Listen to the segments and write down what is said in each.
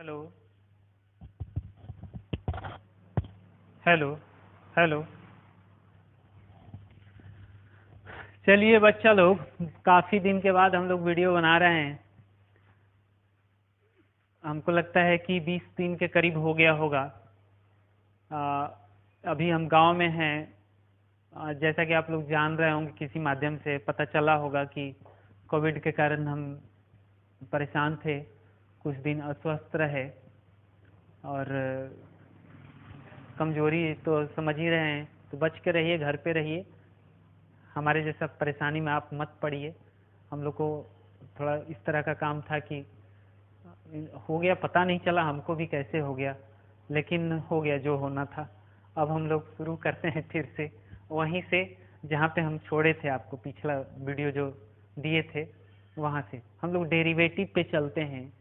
Hello hello hello. चलिए बच्चा लोग, काफ़ी दिन के बाद हम लोग वीडियो बना रहे हैं। हमको लगता है कि 20 दिन के करीब हो गया होगा। आ, अभी हम गांव में हैं। जैसा कि आप लोग जान रहे होंगे, किसी माध्यम से पता चला होगा कि कोविड के कारण हम परेशान थे, कुछ दिन अस्वस्थ रहे और कमजोरी तो समझ ही रहे हैं। तो बच के रहिए, घर पे रहिए। हमारे जैसा परेशानी में आप मत पड़िए। हम लोग को थोड़ा इस तरह का काम था कि हो गया, पता नहीं चला हमको भी कैसे हो गया, लेकिन हो गया जो होना था। अब हम लोग शुरू करते हैं फिर से वहीं से जहाँ पे हम छोड़े थे। आपको पिछला वीडियो जो दिए थे वहाँ से हम लोग डेरिवेटिव पे चलते हैं।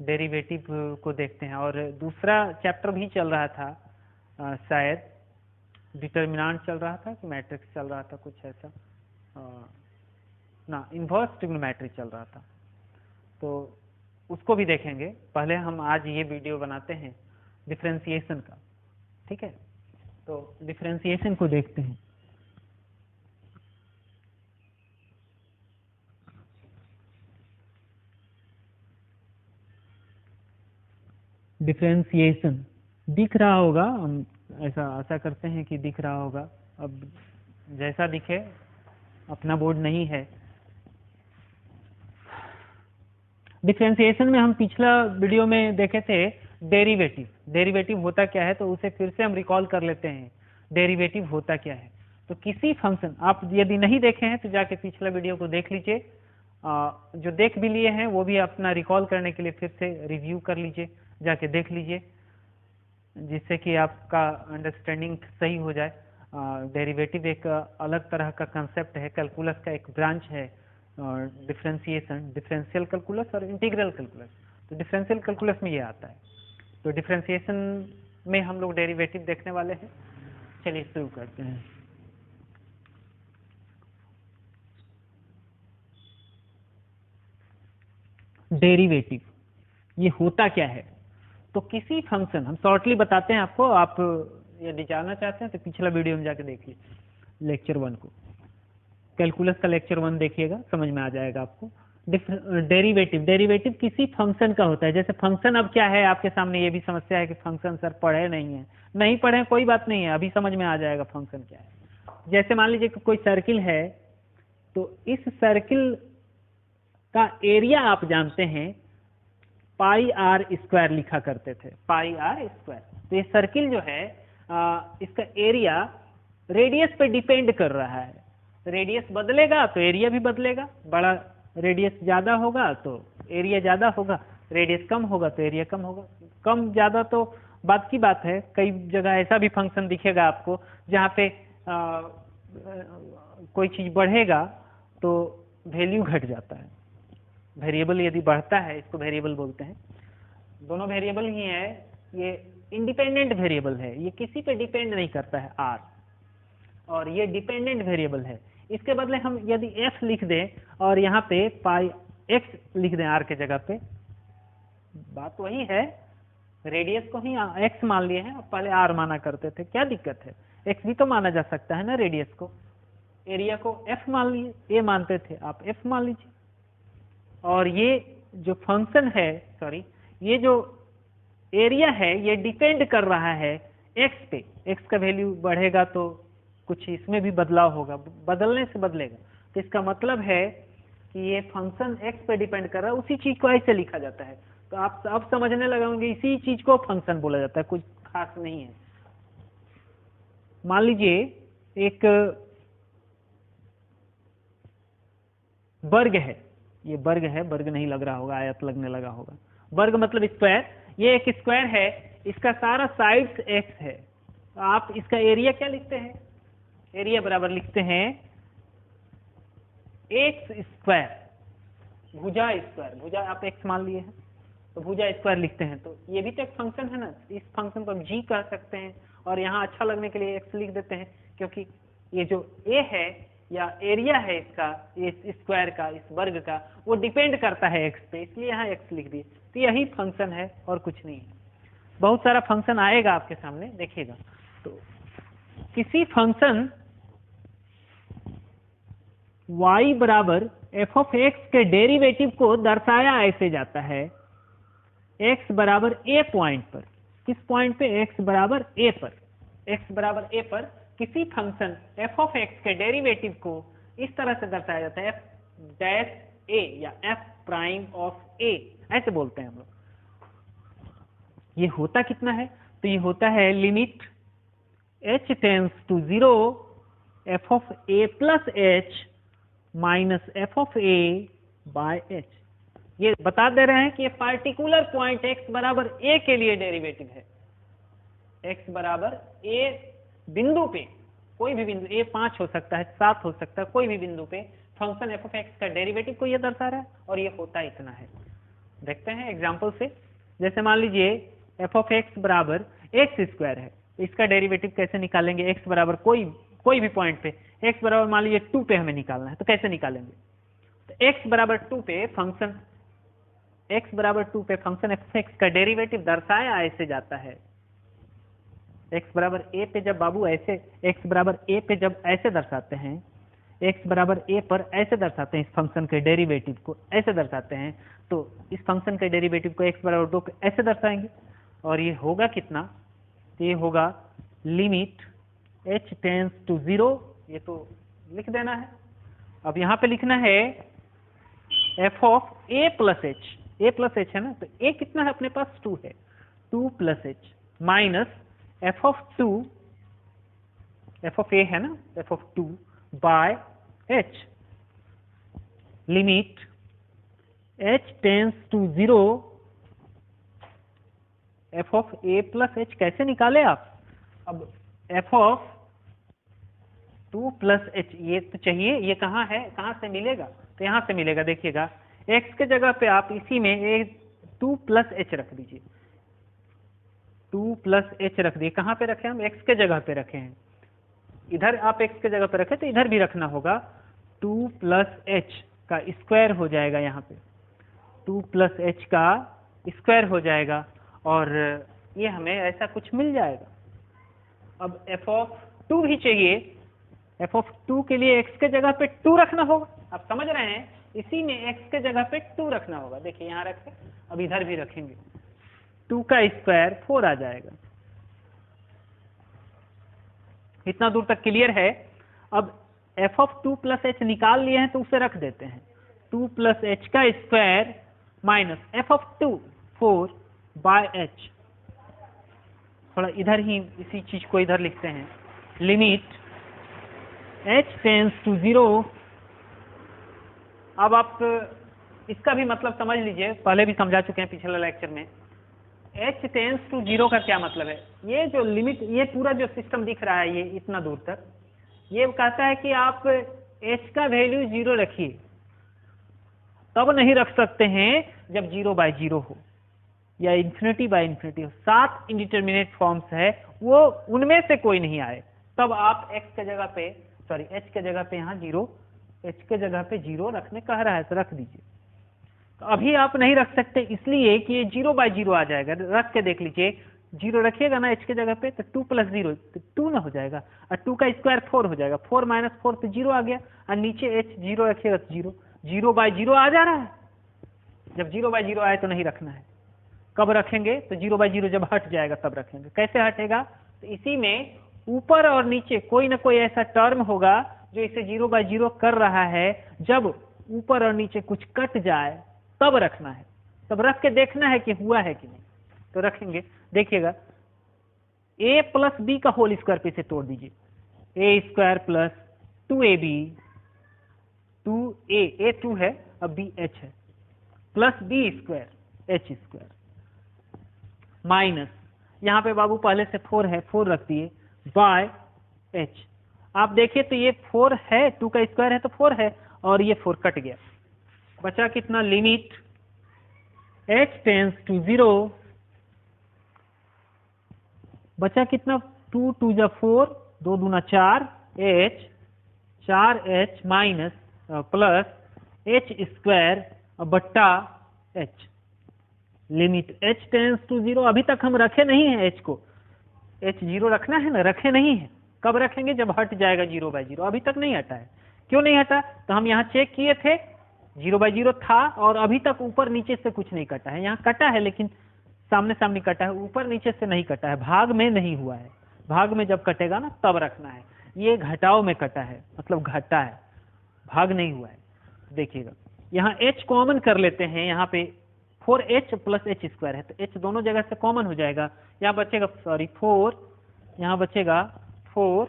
डेरिवेटिव को देखते हैं और दूसरा चैप्टर भी चल रहा था, शायद डिटर्मिनेंट चल रहा था कि मैट्रिक्स चल रहा था, कुछ ऐसा ना, इन्वर्स ट्रिग्नोमेट्री चल रहा था। तो उसको भी देखेंगे। पहले हम आज ये वीडियो बनाते हैं डिफरेंशिएशन का, ठीक है? तो डिफरेंशिएशन को देखते हैं। डिफरेंशिएशन दिख रहा होगा, हम ऐसा आशा करते हैं कि दिख रहा होगा। अब जैसा दिखे, अपना बोर्ड नहीं है। डिफरेंशिएशन में हम पिछला वीडियो में देखे थे डेरिवेटिव। डेरिवेटिव होता क्या है, तो उसे फिर से हम रिकॉल कर लेते हैं। डेरिवेटिव होता क्या है? तो किसी फंक्शन, आप यदि नहीं देखे हैं तो जाके पिछला वीडियो को देख लीजिए। जो देख भी लिए हैं वो भी अपना रिकॉल करने के लिए फिर से रिव्यू कर लीजिए, जाके देख लीजिए, जिससे कि आपका अंडरस्टैंडिंग सही हो जाए। डेरिवेटिव एक अलग तरह का कंसेप्ट है, कैलकुलस का एक ब्रांच है। डिफरेंशिएशन, डिफरेंशियल कैलकुलस और इंटीग्रल कैलकुलस। तो डिफरेंशियल कैलकुलस में ये आता है। तो डिफरेंशिएशन में हम लोग डेरिवेटिव देखने वाले हैं। चलिए शुरू करते हैं। डेरिवेटिव ये होता क्या है? तो किसी फंक्शन, हम शॉर्टली बताते हैं आपको, आप यदि जानना चाहते हैं तो पिछला वीडियो में जाके देखिए, लेक्चर 1 को, कैलकुलस का लेक्चर 1 देखिएगा, समझ में आ जाएगा आपको। डेरिवेटिव, डेरिवेटिव किसी फंक्शन का होता है। जैसे फंक्शन अब क्या है आपके सामने, ये भी समस्या है कि फंक्शन सर पढ़े नहीं है। नहीं पढ़े कोई बात नहीं है, अभी समझ में आ जाएगा फंक्शन क्या है। जैसे मान लीजिए कि कोई सर्किल है, तो इस सर्किल का एरिया आप जानते हैं पाई आर स्क्वायर लिखा करते थे, पाई आर स्क्वायर। तो ये सर्किल जो है, इसका एरिया रेडियस पे डिपेंड कर रहा है। रेडियस बदलेगा तो एरिया भी बदलेगा। बड़ा रेडियस ज्यादा होगा तो एरिया ज्यादा होगा, रेडियस कम होगा तो एरिया कम होगा। कम ज्यादा तो बात की बात है, कई जगह ऐसा भी फंक्शन दिखेगा आपको जहाँ पे कोई चीज बढ़ेगा तो वैल्यू घट जाता है। वेरिएबल यदि बढ़ता है, इसको वेरिएबल बोलते हैं। दोनों वेरिएबल ही है, ये इंडिपेंडेंट वेरिएबल है, ये किसी पे डिपेंड नहीं करता है आर, और ये डिपेंडेंट वेरिएबल है। इसके बदले हम यदि एफ लिख दें और यहाँ पे पाई एक्स लिख दें आर के जगह पे, बात वही है। रेडियस को ही एक्स मान लिए हैं, पहले आर माना करते थे, क्या दिक्कत है? एक्स भी तो माना जा सकता है ना रेडियस को। एरिया को एफ मान लिए, ए मानते थे, आप एफ मान लीजिए। और ये जो फंक्शन है, सॉरी, ये जो एरिया है ये डिपेंड कर रहा है एक्स पे। एक्स का वैल्यू बढ़ेगा तो कुछ इसमें भी बदलाव होगा, बदलने से बदलेगा। तो इसका मतलब है कि ये फंक्शन एक्स पे डिपेंड कर रहा है। उसी चीज को ऐसे लिखा जाता है। तो आप अब समझने लगे होंगे, इसी चीज को फंक्शन बोला जाता है, कुछ खास नहीं है। मान लीजिए एक वर्ग है, ये वर्ग है, वर्ग नहीं लग रहा होगा, आयत लगने लगा होगा। वर्ग मतलब स्क्वायर। ये एक स्क्वायर है, इसका सारा साइड्स एक्स है। तो आप इसका एरिया क्या लिखते हैं? एरिया बराबर लिखते हैं एक्स स्क्वायर, भुजा स्क्वायर। भुजा आप एक्स मान लिए हैं तो भुजा स्क्वायर लिखते हैं। तो ये भी तो एक फंक्शन है ना, इस फंक्शन को हम जी कह सकते हैं, और यहाँ अच्छा लगने के लिए एक्स लिख देते हैं, क्योंकि ये जो ए है या एरिया है इसका, इस स्क्वायर का, इस वर्ग का, वो डिपेंड करता है एक्स पे, इसलिए यहाँ एक्स लिख दिए। तो यही फंक्शन है और कुछ नहीं है। बहुत सारा फंक्शन आएगा आपके सामने, देखिएगा। तो किसी फंक्शन y बराबर एफ ऑफ एक्स के डेरिवेटिव को दर्शाया ऐसे जाता है, x बराबर a पॉइंट पर। किस पॉइंट पे? x बराबर a पर। x बराबर a पर किसी फंक्शन f ऑफ x के डेरिवेटिव को इस तरह से दर्शाया जाता है, f डैश a या f प्राइम ऑफ a, ऐसे बोलते हैं हम लोग। ये होता कितना है? तो ये होता है limit h tends to 0 f of a plus h minus f of a by h। ये बता दे रहे हैं कि ये पार्टिकुलर पॉइंट x बराबर a के लिए डेरिवेटिव है। x बराबर a बिंदु पे, कोई भी बिंदु, a 5 हो सकता है, 7 हो सकता है, कोई भी बिंदु पे फंक्शन f ऑफ x का डेरिवेटिव को ये दर्शा रहा है, और ये होता इतना है। देखते हैं एग्जांपल से। जैसे मान लीजिए f ऑफ x बराबर एक्स स्क्वायर है, इसका डेरिवेटिव कैसे निकालेंगे? x बराबर कोई भी पॉइंट पे, x बराबर मान लीजिए 2 पे हमें निकालना है, तो कैसे निकालेंगे? तो x बराबर 2 पे फंक्शन f x का डेरिवेटिव दर्शाया ऐसे जाता है। x बराबर a पे जब बाबू ऐसे, x बराबर a पे जब ऐसे दर्शाते हैं, x बराबर a पर ऐसे दर्शाते हैं, इस फंक्शन के डेरिवेटिव को ऐसे दर्शाते हैं, तो इस फंक्शन के डेरिवेटिव को x बराबर 2 पे ऐसे दर्शाएंगे, और ये होगा कितना? तो ये होगा लिमिट h टेंस टू 0, ये तो लिख देना है। अब यहाँ पे लिखना है f of a plus h है ना, तो a कितना है अपने पास? 2 है, 2 plus h minus f of a है ना, f of 2 by h, limit h tends to 0 f of a plus h। कैसे निकाले आप? अब f ऑफ 2 प्लस h, ये तो चाहिए, ये कहाँ है, कहाँ से मिलेगा? तो यहाँ से मिलेगा। देखिएगा x के जगह पे आप इसी में 2 प्लस h रख दीजिए, 2 प्लस h रख दिए। कहाँ पे रखे हम? x के जगह पे रखे हैं। इधर आप x के जगह पे रखे तो इधर भी रखना होगा। 2 प्लस h का स्क्वायर हो जाएगा, यहाँ पे 2 प्लस h का स्क्वायर हो जाएगा, और ये हमें ऐसा कुछ मिल जाएगा। अब f ऑफ 2 भी चाहिए, f ऑफ 2 के लिए x के जगह पे 2 रखना होगा। आप समझ रहे हैं, इसी में x के जगह पे 2 रखना होगा। देखिए यहाँ रखे, अब इधर भी रखेंगे, 2 का स्क्वायर 4 आ जाएगा। इतना दूर तक क्लियर है? अब f ऑफ 2 प्लस h निकाल लिए हैं, तो उसे रख देते हैं, 2 प्लस h का square minus f of 2 4 by h। थोड़ा इधर ही इसी चीज को इधर लिखते हैं, लिमिट h टेंस टू 0। अब आप इसका भी मतलब समझ लीजिए, पहले भी समझा चुके हैं पिछले लेक्चर में। h टेंस टू 0 का क्या मतलब है? ये जो लिमिट, ये पूरा जो सिस्टम दिख रहा है, ये इतना दूर तक, ये कहता है कि आप h का वैल्यू 0 रखिए, तब नहीं रख सकते हैं जब 0/0 हो या इन्फिनिटी/इन्फिनिटी हो। 7 इंडिटरमिनेट फॉर्म्स है, वो उनमें से कोई नहीं आए, तब आप x के जगह पे, सॉरी h के जगह पे यहाँ 0, h के जगह पे 0 रखने कह रहा है, तो रख दीजिए। तो अभी आप नहीं रख सकते इसलिए कि ये 0/0 आ जाएगा। रख के देख लीजिए, 0 रखिएगा ना h के जगह पे, तो 2 प्लस 0 तो 2 ना हो जाएगा, और 2 का स्क्वायर 4 हो जाएगा, 4 माइनस 4 तो 0 आ गया, और नीचे h 0 रखिएगा तो 0, 0/0 आ जा रहा है। जब 0/0 आए तो नहीं रखना है। कब रखेंगे? तो 0/0 जब हट जाएगा तब रखेंगे। कैसे हटेगा? तो इसी में ऊपर और नीचे कोई ना कोई ऐसा टर्म होगा जो इसे 0/0 कर रहा है। जब ऊपर और नीचे कुछ कट जाए तब रखना है, तब रख के देखना है कि हुआ है कि नहीं, तो रखेंगे। देखिएगा a प्लस बी का होल स्क्वायर पे इसे तोड़ दीजिए, a square plus 2ab, 2a 2 है, अब b h है, plus b square h square minus, यहाँ पे बाबू पहले से 4 है, 4 रख दिए, बाय h। आप देखिए तो ये 4 है, 2 का स्क्वायर है तो 4 है, और ये 4 कट गया, बचा कितना? लिमिट h टेंस टू 0, बचा कितना? 2 2 जा 4, 2 दूना 4 h, 4h minus plus h square बट्टा h, limit h tends to 0, अभी तक हम रखे नहीं है h को, h 0 रखना है ना, रखे नहीं है, कब रखेंगे जब हट जाएगा 0/0, अभी तक नहीं हटा है। क्यों नहीं हटा, तो हम यहाँ चेक किए थे 0/0 था और अभी तक ऊपर नीचे से कुछ नहीं कटा है, यहाँ कटा है लेकिन सामने सामने कटा है, ऊपर नीचे से नहीं कटा है, भाग में नहीं हुआ है, भाग में जब कटेगा ना तब रखना है। ये घटाव में कटा है, मतलब घटा है, भाग नहीं हुआ है। देखिएगा यहाँ h कॉमन कर लेते हैं, यहाँ पे 4h + h² है तो h दोनों जगह से कॉमन हो जाएगा, यहाँ बचेगा 4, यहाँ बचेगा 4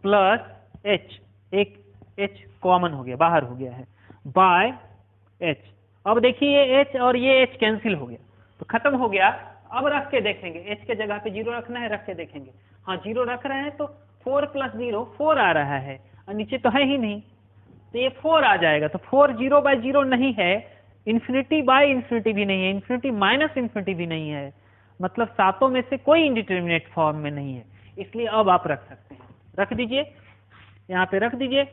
प्लस h, एक h कॉमन हो गया, बाहर हो गया है, बाय h। अब देखिए ये h और ये h कैंसिल हो गया तो खत्म हो गया। अब रख के देखेंगे, h के जगह पे 0 रखना है, रख के देखेंगे, हाँ 0 रख रहे हैं तो 4 + 0 4 आ रहा है, और नीचे तो है ही नहीं तो ये 4 आ जाएगा। तो 4 0/0 नहीं है, ∞/∞ भी नहीं है, ∞ भी नहीं है, मतलब सातों में से कोई इंडिटरमिनेट फॉर्म में नहीं है, इसलिए अब आप रख सकते हैं। रख दीजिए, यहाँ पे रख दीजिए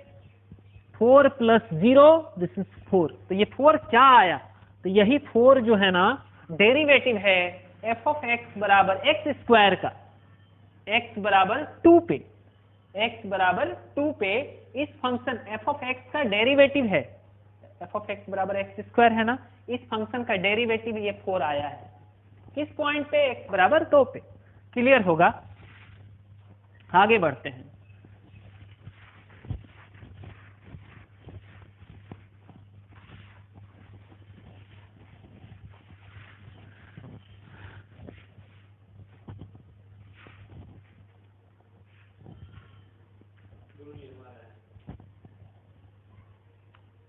4 + 0 दिस इज 4, तो ये 4 क्या आया, तो यही 4 जो है ना डेरिवेटिव है f(x) = x² का, x = 2 पे, x = 2 पे इस फंक्शन f(x) का डेरिवेटिव है, f(x) = x² है ना, इस फंक्शन का डेरिवेटिव ये 4 आया है, किस पॉइंट पे, x = 2 पे। क्लियर होगा, आगे बढ़ते हैं।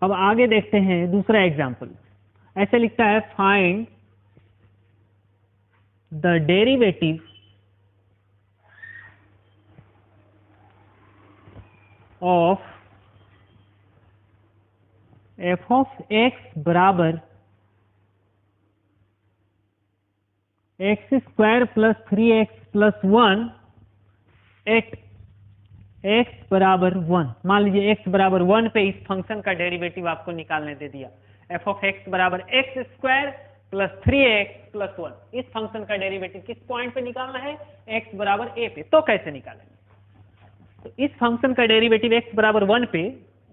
अब आगे देखते हैं दूसरा एग्जाम्पल, ऐसे लिखता है find the derivative of f(x) = x² + 3x + 1 at x = 1। मान लीजिए x = 1 पे इस फंक्शन का डेरिवेटिव आपको निकालने दे दिया, f(x) = x² + 3x + 1, इस फंक्शन का डेरिवेटिव किस पॉइंट पे निकालना है, x = a पे। तो कैसे निकालेंगे, तो इस फंक्शन का डेरिवेटिव x = 1 पे,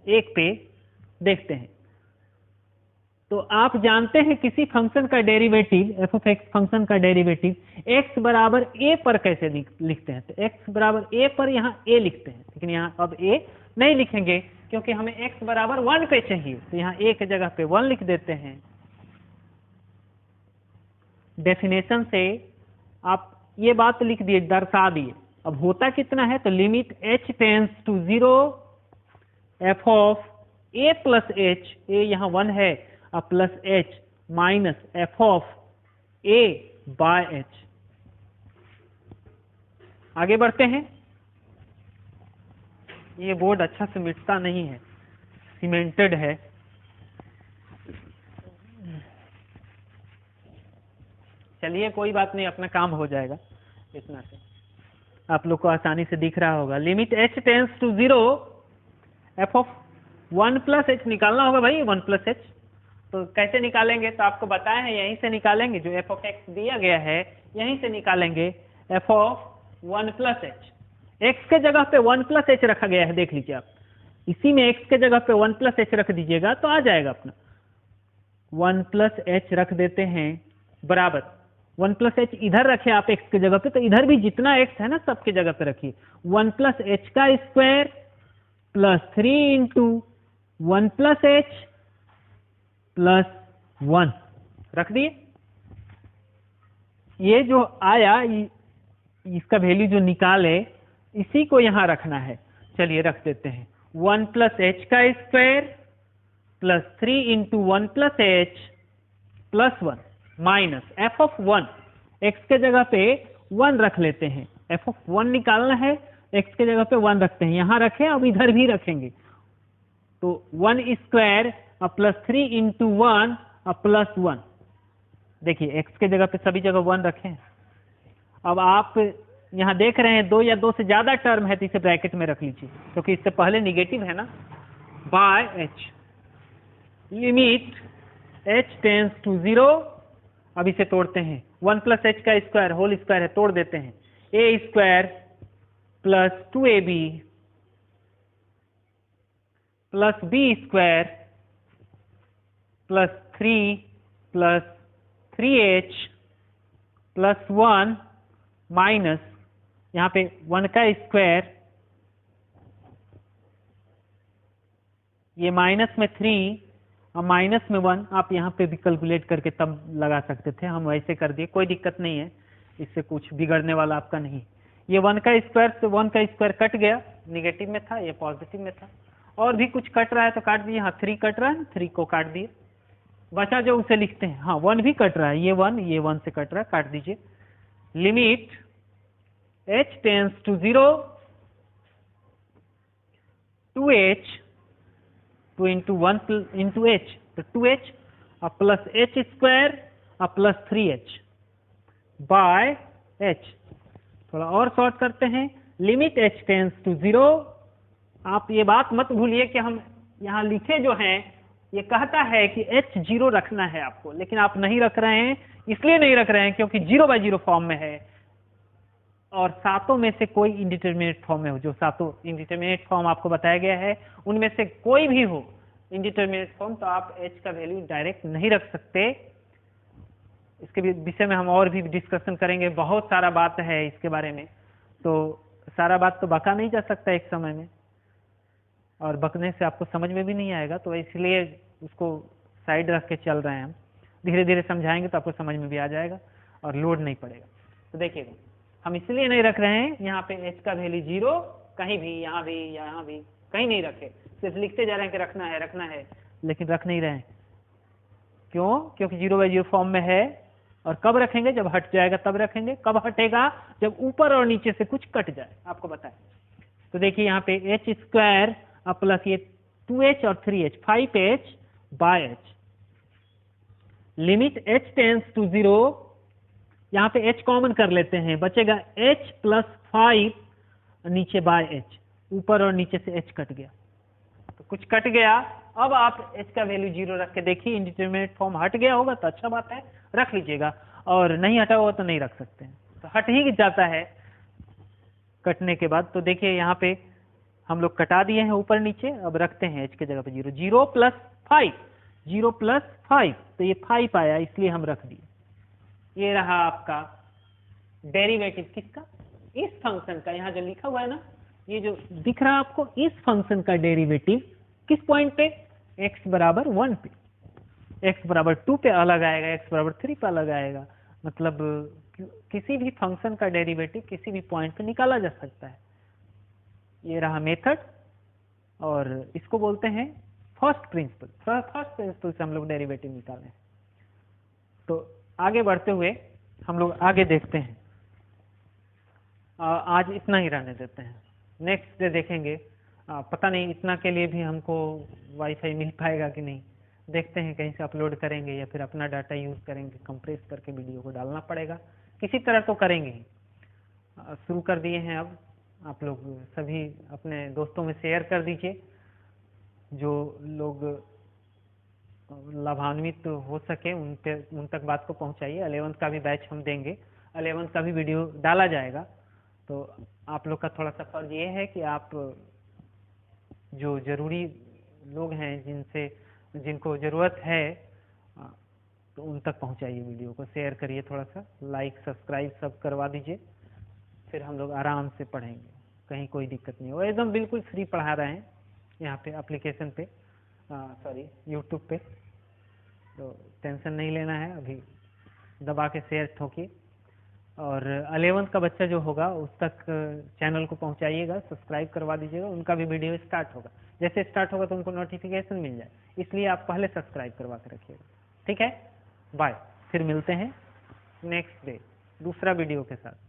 1 पे देखते हैं। तो आप जानते हैं किसी फंक्शन का डेरिवेटिव, f(x) फंक्शन का डेरिवेटिव x = a पर कैसे लिखते हैं, तो x = a पर यहाँ a लिखते हैं, लेकिन यहाँ अब a नहीं लिखेंगे क्योंकि हमें x = 1 पे चाहिए, तो यहाँ a के जगह पे 1 लिख देते हैं। डेफिनेशन से आप ये बात लिख दिए, दर्शा दिए। अब होता कितना है, तो limit h tends to 0 f(a + h), a यहाँ 1 है, प्लस h माइनस f(a/h)। आगे बढ़ते हैं, ये बोर्ड अच्छा से मिटता नहीं है, सीमेंटेड है। चलिए कोई बात नहीं, अपना काम हो जाएगा, इतना से आप लोग को आसानी से दिख रहा होगा। Limit h tends to 0 f(1 + h) निकालना होगा भाई, 1 + h। तो कैसे निकालेंगे, तो आपको बताया है यहीं से निकालेंगे, जो f(x) दिया गया है यहीं से निकालेंगे f(1 + h)। x के जगह पे 1 + h रखा गया है, देख लीजिए आप, इसी में x के जगह पे 1 + h रख दीजिएगा तो आ जाएगा अपना। 1 + h रख देते हैं बराबर, 1 + h इधर रखे आप x के जगह पे, तो इधर भी जितना x है ना सबके जगह पे रखिए। 1 + h² + 3 × 1 + h + 1 रख दिए। ये जो आया, इसका वैल्यू जो निकाले इसी को यहाँ रखना है। चलिए रख देते हैं, 1 + h² + 3 × 1 + h + 1 minus f(1), x के जगह पे 1 रख लेते हैं, f(1) निकालना है, x के जगह पे 1 रखते हैं, यहाँ रखें, अब इधर भी रखेंगे, तो 1² + 3 × 1 + 1। देखिए x के जगह पे सभी जगह 1 रखें। अब आप यहाँ देख रहे हैं 2 या 2 से ज्यादा टर्म है तो इसे ब्रैकेट में रख लीजिए, क्योंकि इससे पहले निगेटिव है ना, by h। Limit h tends to 0, अब इसे तोड़ते हैं, 1 प्लस एच का स्क्वायर होल स्क्वायर है, तोड़ देते हैं, A square plus 2ab plus B square plus 3 plus 3h plus 1 minus यहाँ पे 1 का स्क्वायर, ये माइनस में 3 और माइनस में 1, आप यहाँ पे भी कैलकुलेट करके तब लगा सकते थे, हम वैसे कर दिए, कोई दिक्कत नहीं है, इससे कुछ बिगड़ने वाला आपका नहीं। ये 1 का स्क्वायर से 1 का स्क्वायर कट गया, निगेटिव में था, ये पॉजिटिव में था, और भी कुछ कट रहा है तो काट दिए, हाँ 3 कट रहा है, 3 को काट दिए, बचा जो उसे लिखते हैं, हाँ 1 भी कट रहा है, ये 1 से कट रहा है, काट दीजिए। Limit h tends to 0 2h 2 into 1 into h, तो 2h और प्लस h स्क्वायर और प्लस 3h बाय h। थोड़ा और शॉर्ट करते हैं, लिमिट h टेंस टू 0, आप ये बात मत भूलिए कि हम यहाँ लिखे जो हैं, ये कहता है कि h 0 रखना है आपको, लेकिन आप नहीं रख रहे हैं, इसलिए नहीं रख रहे हैं क्योंकि 0/0 फॉर्म में है, और सातों में से कोई इंडिटरमिनेट फॉर्म में हो, जो सातों इंडिटरमिनेट फॉर्म आपको बताया गया है उनमें से कोई भी हो इंडिटरमिनेट फॉर्म, तो आप h का वैल्यू डायरेक्ट नहीं रख सकते। इसके विषय में हम और भी डिस्कशन करेंगे, बहुत सारा बात है इसके बारे में, तो सारा बात तो बका नहीं जा सकता एक समय में, और बकने से आपको समझ में भी नहीं आएगा, तो इसलिए उसको साइड रख के चल रहे हैं हम, धीरे धीरे समझाएंगे तो आपको समझ में भी आ जाएगा और लोड नहीं पड़ेगा। तो देखिएगा, हम इसलिए नहीं रख रहे हैं यहाँ पे h का वैल्यू 0, कहीं भी, यहाँ भी कहीं नहीं रखे, सिर्फ लिखते जा रहे हैं कि रखना है, लेकिन रख नहीं रहे हैं। क्यों? क्योंकि 0/0 फॉर्म में है, और कब रखेंगे? जब हट जाएगा तब रखेंगे। कब हटेगा? जब ऊपर और नीचे से कुछ कट जाए, आपको बताएं। तो देखिए यहाँ पे h स्क्वायर प्लस ये 2h और 3h 5h by h, limit h tends to 0, यहाँ पे h कॉमन कर लेते हैं, बचेगा h प्लस 5 नीचे बाय h, ऊपर और नीचे से h कट गया, तो कुछ कट गया। अब आप h का वैल्यू 0 रख के देखिए, इंडिटरमिनेट फॉर्म हट गया होगा तो अच्छा बात है, रख लीजिएगा, और नहीं हटा होगा तो नहीं रख सकते हैं, तो हट ही जाता है कटने के बाद। तो देखिए यहाँ पे हम लोग कटा दिए हैं ऊपर नीचे, अब रखते हैं h के जगह पे 0, 0 प्लस 5, 0 प्लस 5, तो ये 5 आया, इसलिए हम रख दिए। ये रहा आपका डेरिवेटिव किसका? इस फंक्शन का। यहाँ जो लिखा हुआ है ना, ये जो दिख रहा है आपको, इस फंक्शन का डेरिवेटिव किस पॉइंट पे? x बराबर 1 पे, x बराबर 2 पे अलग आएगा, x बराबर 3 पे अलग आएगा, मतलब किसी भी फंक्शन का डेरिवेटिव किसी भी पॉइंट पे निकाला जा सकता है। ये रहा मेथड, और इसको बोलते हैं फर्स्ट प्रिंसिपल। फर्स्ट प्रिंसिपल से हम लोग डेरिवेटिव निकालें। तो आगे बढ़ते हुए हम लोग आगे देखते हैं, आज इतना ही रहने देते हैं, नेक्स्ट डे देखेंगे। पता नहीं इतना के लिए भी हमको वाईफाई मिल पाएगा कि नहीं, देखते हैं, कहीं से अपलोड करेंगे या फिर अपना डाटा यूज़ करेंगे, कंप्रेस करके वीडियो को डालना पड़ेगा, किसी तरह तो करेंगे ही। शुरू कर दिए हैं, अब आप लोग सभी अपने दोस्तों में शेयर कर दीजिए, जो लोग लाभान्वित हो सके उन तक बात को पहुंचाइए। 11th का भी बैच हम देंगे, 11th का भी वीडियो डाला जाएगा, तो आप लोग का थोड़ा सा फर्ज ये है कि आप जो जरूरी लोग हैं जिनको ज़रूरत है, तो उन तक पहुंचाइए, वीडियो को शेयर करिए, थोड़ा सा लाइक सब्सक्राइब सब करवा दीजिए, फिर हम लोग आराम से पढ़ेंगे, कहीं कोई दिक्कत नहीं हो। एकदम बिल्कुल फ्री पढ़ा रहे हैं यहाँ पे एप्लीकेशन पे, यूट्यूब पे, तो टेंशन नहीं लेना है, अभी दबा के शेयर ठोकिए। और 11th का बच्चा जो होगा उस तक चैनल को पहुंचाइएगा, सब्सक्राइब करवा दीजिएगा, उनका भी वीडियो स्टार्ट होगा, जैसे स्टार्ट होगा तो उनको नोटिफिकेशन मिल जाए, इसलिए आप पहले सब्सक्राइब करवा के रखिएगा। ठीक है, बाय, फिर मिलते हैं नेक्स्ट डे दूसरा वीडियो के साथ।